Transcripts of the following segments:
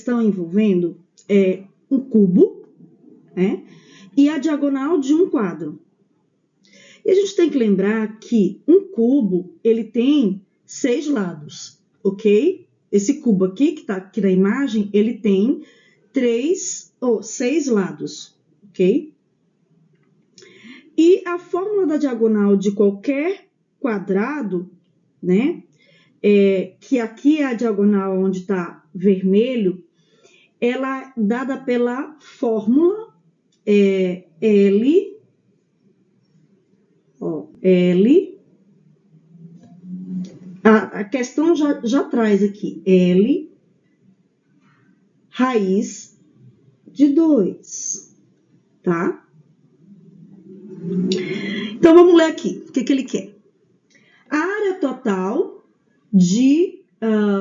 Estão envolvendo um cubo, né, e a diagonal de um quadro. E a gente tem que lembrar que um cubo, ele tem 6 lados, ok? Esse cubo aqui, que está aqui na imagem, ele tem 6 lados, ok? E a fórmula da diagonal de qualquer quadrado, né, que aqui é a diagonal onde está vermelho, ela é dada pela fórmula L, a questão já traz aqui, L raiz de 2, tá? Então, vamos ler aqui, o que ele quer. A área total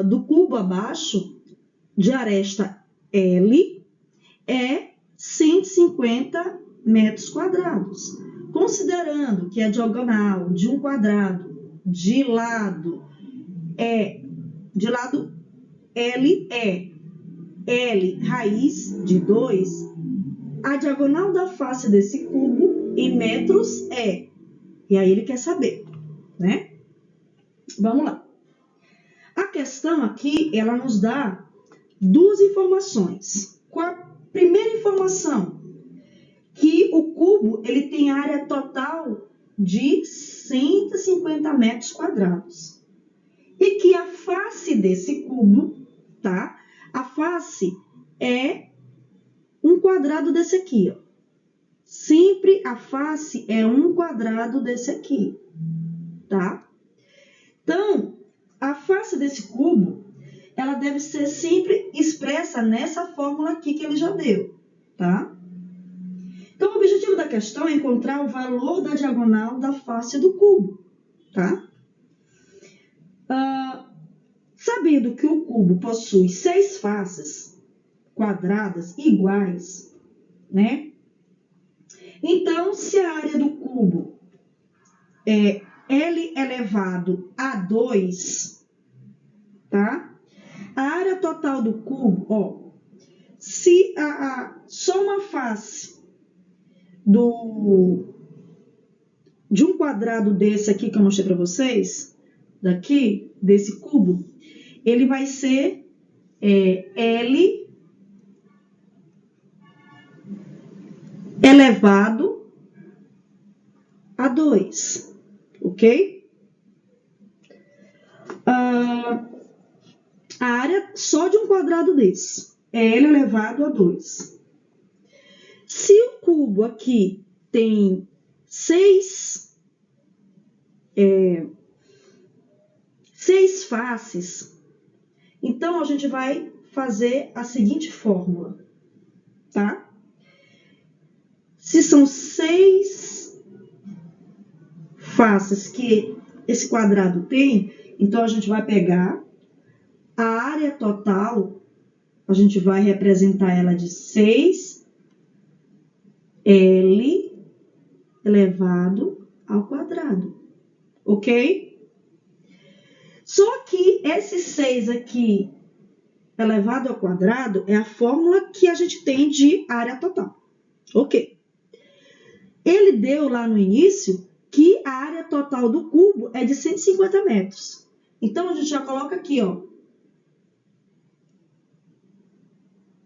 do cubo abaixo, de aresta L, é 150 metros quadrados. Considerando que a diagonal de um quadrado de lado L é L raiz de 2, a diagonal da face desse cubo em metros é. E aí ele quer saber, né? Vamos lá. A questão aqui, ela nos dá 2 informações. Qual a primeira informação? Que o cubo, ele tem área total de 150 metros quadrados. E que a face desse cubo, tá? A face é um quadrado desse aqui, ó. Sempre a face é um quadrado desse aqui, tá? Então, a face desse cubo, ela deve ser sempre expressa nessa fórmula aqui que ele já deu, tá? Então, o objetivo da questão é encontrar o valor da diagonal da face do cubo, tá? Sabendo que o cubo possui 6 faces quadradas iguais, né? Então, se a área do cubo é L elevado a 2, tá? A área total do cubo, ó, se só uma face de um quadrado desse aqui que eu mostrei para vocês, daqui, desse cubo, ele vai ser L elevado a 2, ok? A área só de um quadrado desse é L elevado a 2. Se o cubo aqui tem 6 faces, então a gente vai fazer a seguinte fórmula, tá? Se são 6 faces que esse quadrado tem, então a gente vai pegar a área total, a gente vai representar ela de 6 L elevado ao quadrado, ok? Só que esse 6 aqui elevado ao quadrado é a fórmula que a gente tem de área total, ok? Ele deu lá no início que a área total do cubo é de 150 metros. Então, a gente já coloca aqui, ó,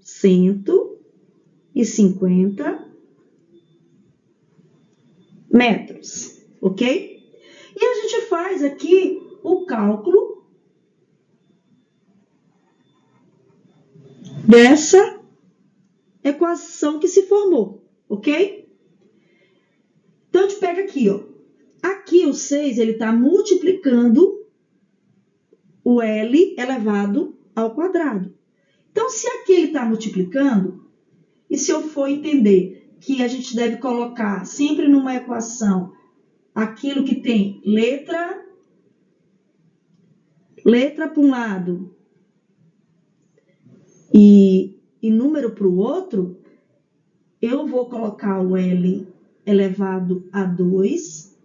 150 metros, ok? E a gente faz aqui o cálculo dessa equação que se formou, ok? Então, a gente pega aqui, ó. Aqui o 6, ele está multiplicando o L elevado ao quadrado. Então, se aqui ele está multiplicando, e se eu for entender que a gente deve colocar sempre numa equação aquilo que tem letra para um lado e número para o outro, eu vou colocar o L elevado a 2,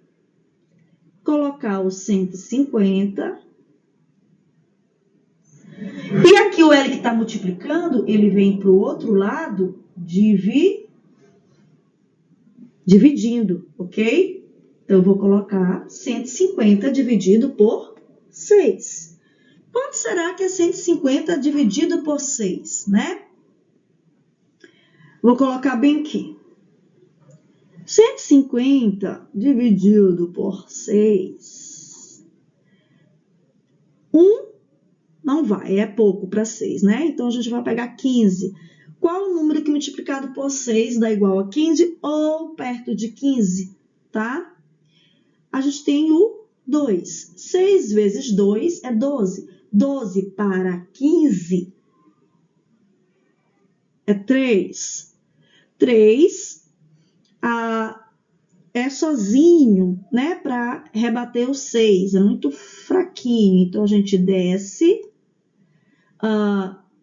colocar o 150 E aqui o L que está multiplicando, ele vem para o outro lado, dividindo, ok? Então, eu vou colocar 150 dividido por 6. Quanto será que é 150 dividido por 6, né? Vou colocar bem aqui. 150 dividido por 6. 1 não vai, é pouco para 6, né? Então, a gente vai pegar 15. Qual o número que multiplicado por 6 dá igual a 15 ou perto de 15, tá? A gente tem o 2. 6 vezes 2 é 12. 12 para 15 é 3. 3 é sozinho, né? Para rebater o 6. É muito fraquinho. Então, a gente desce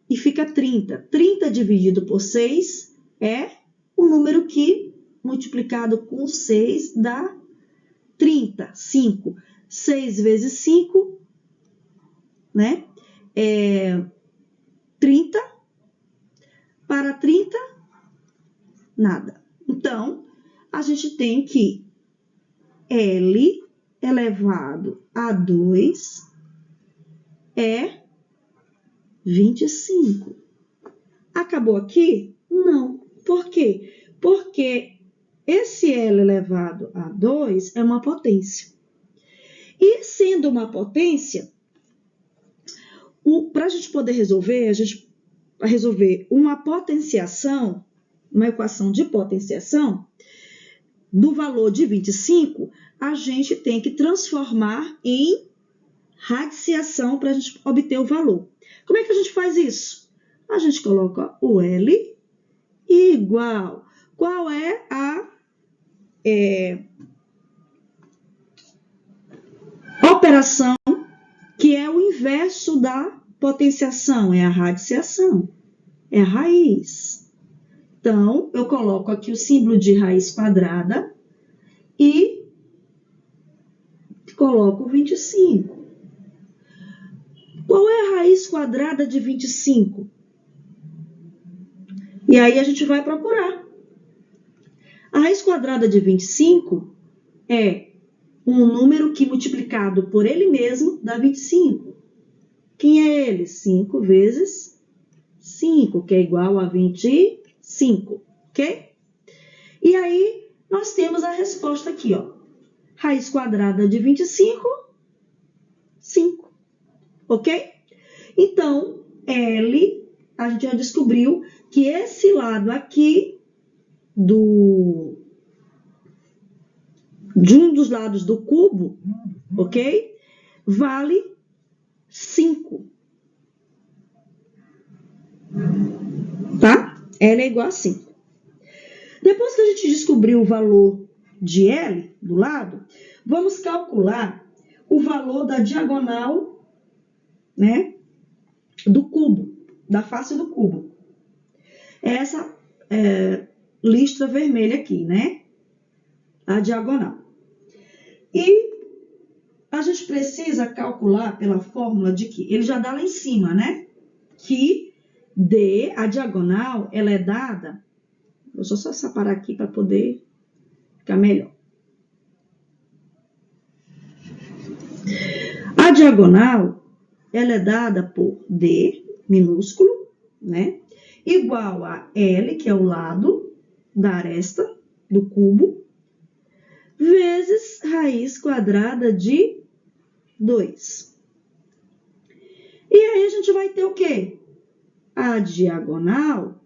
e fica 30. 30 dividido por 6 é o número que, multiplicado com 6, dá 30. 5. 6 vezes 5, né? 30. Para 30, nada. Então, a gente tem que L elevado a 2 é 25. Acabou aqui? Não. Por quê? Porque esse L elevado a 2 é uma potência. E sendo uma potência, para a gente poder resolver, uma potenciação, uma equação de potenciação, do valor de 25, a gente tem que transformar em radiciação para a gente obter o valor. Como é que a gente faz isso? A gente coloca o L igual. Qual é a operação que é o inverso da potenciação? É a radiciação, é a raiz. Então, eu coloco aqui o símbolo de raiz quadrada e coloco 25. Qual é a raiz quadrada de 25? E aí a gente vai procurar. A raiz quadrada de 25 é um número que multiplicado por ele mesmo dá 25. Quem é ele? 5 vezes 5, que é igual a 25, ok? E aí, nós temos a resposta aqui, ó. Raiz quadrada de 25, 5, ok? Então, L, a gente já descobriu que esse lado aqui de um dos lados do cubo, ok? Vale 5. Tá? L é igual a 5. Depois que a gente descobriu o valor de L do lado, vamos calcular o valor da diagonal, né, do cubo, da face do cubo. Essa listra vermelha aqui, né? A diagonal. E a gente precisa calcular pela fórmula de que ele já dá lá em cima, né? Que D, a diagonal, ela é dada. Eu só separar aqui para poder ficar melhor. A diagonal, ela é dada por D, minúsculo, né? Igual a L, que é o lado da aresta do cubo, vezes raiz quadrada de 2. E aí a gente vai ter o quê? A diagonal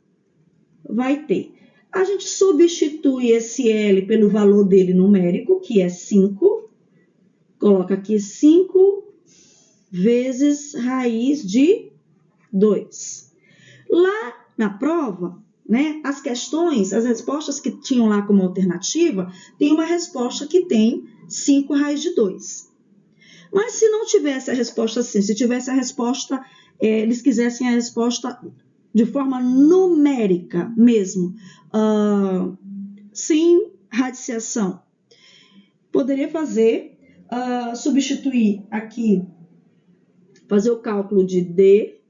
vai ter. A gente substitui esse L pelo valor dele numérico, que é 5. Coloca aqui 5 vezes raiz de 2. Lá na prova, né, as questões, as respostas que tinham lá como alternativa, tem uma resposta que tem 5 raiz de 2. Mas se não tivesse a resposta assim, se tivesse a resposta, eles quisessem a resposta de forma numérica mesmo, sem radiciação, poderia fazer, substituir aqui, fazer o cálculo de D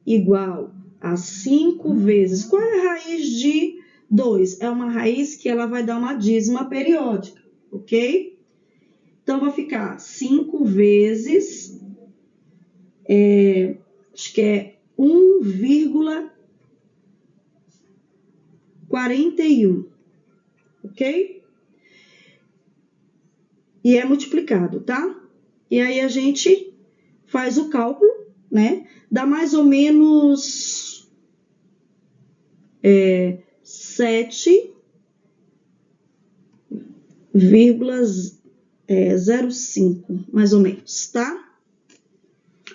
igual a 5 vezes... Qual é a raiz de 2? É uma raiz que ela vai dar uma dízima periódica, ok? Então, vai ficar 5 vezes... acho que é 1,41, ok? E é multiplicado, tá? E aí a gente faz o cálculo, né? Dá mais ou menos 7,05, mais ou menos, tá?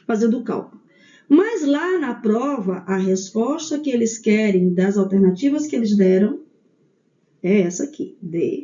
Fazendo o cálculo. Mas lá na prova, a resposta que eles querem das alternativas que eles deram é essa aqui, D.